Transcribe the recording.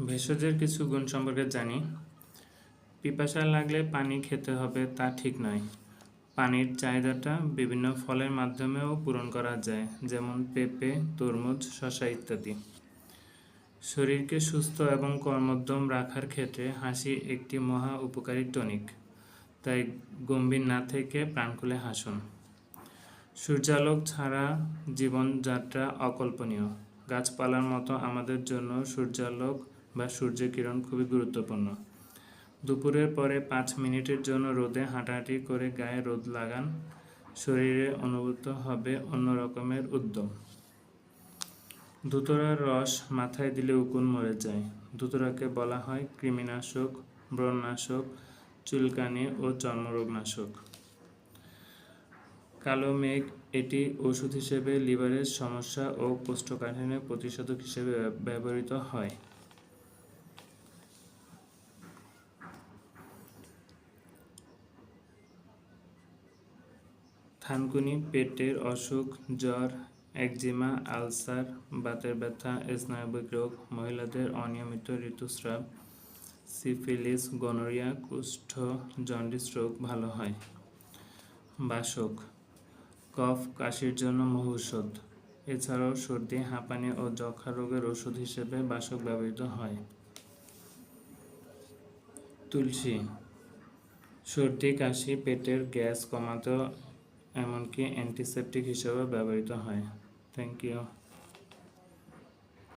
ভেষজের কিছু গুণ সম্পর্কে জানি। পিপাসা লাগলে পানি খেতে হবে তা ঠিক নয়। পানির চাহিদাটা বিভিন্ন ফলের মাধ্যমেও পূরণ করা যায়, যেমন পেঁপে, তরমুজ, শসা ইত্যাদি। শরীরকে সুস্থ এবং কর্মোদ্যম রাখার ক্ষেত্রে হাসি একটি মহা উপকারী টনিক, তাই গম্ভীর না থেকে প্রাণ খুলে হাসুন। সূর্যালোক ছাড়া জীবনযাত্রা অকল্পনীয়। গাছপালার মতো আমাদের জন্য সূর্যালোক বা সূর্যকিরণ খুবই গুরুত্বপূর্ণ। দুপুরের পরে 5 মিনিটের জন্য রোদে হাঁটাহাঁটি করে গায়ে রোদ লাগান, শরীরে অনুভূত হবে অন্য রকমের উদ্যম। ধুতরার রস মাথায় দিলে উকুন মরে যায়। ধুতরাকে বলা হয় কৃমিনাশক, ব্রণনাশক, চুলকানি ও চর্মরোগনাশক। কালো মেঘ এটি ওষুধ হিসেবে, লিভারের সমস্যা ও কোষ্ঠকাঠিন্যের প্রতিষেধক হিসেবে ব্যবহৃত হয়। থানকুনি পেটের অসুখ, জ্বর, একজিমা, আলসার, বাতের ব্যথা, স্নায়বিক রোগ, মহিলাদের অনিয়মিত ঋতুস্রাব, সিফিলিস, গনোরিয়া, কুষ্ঠ, জন্ডিস রোগ ভালো হয়। বাসক কফ কাশির জন্য মহৌষধ। এছাড়াও সর্দি, হাঁপানি ও যক্ষা রোগের ওষুধ হিসেবে বাসক ব্যবহৃত হয়। তুলসী সর্দি, কাশি, পেটের গ্যাস কমাতে এমনকি অ্যান্টিসেপটিক হিসেবে ব্যবহৃত হয়। Thank you.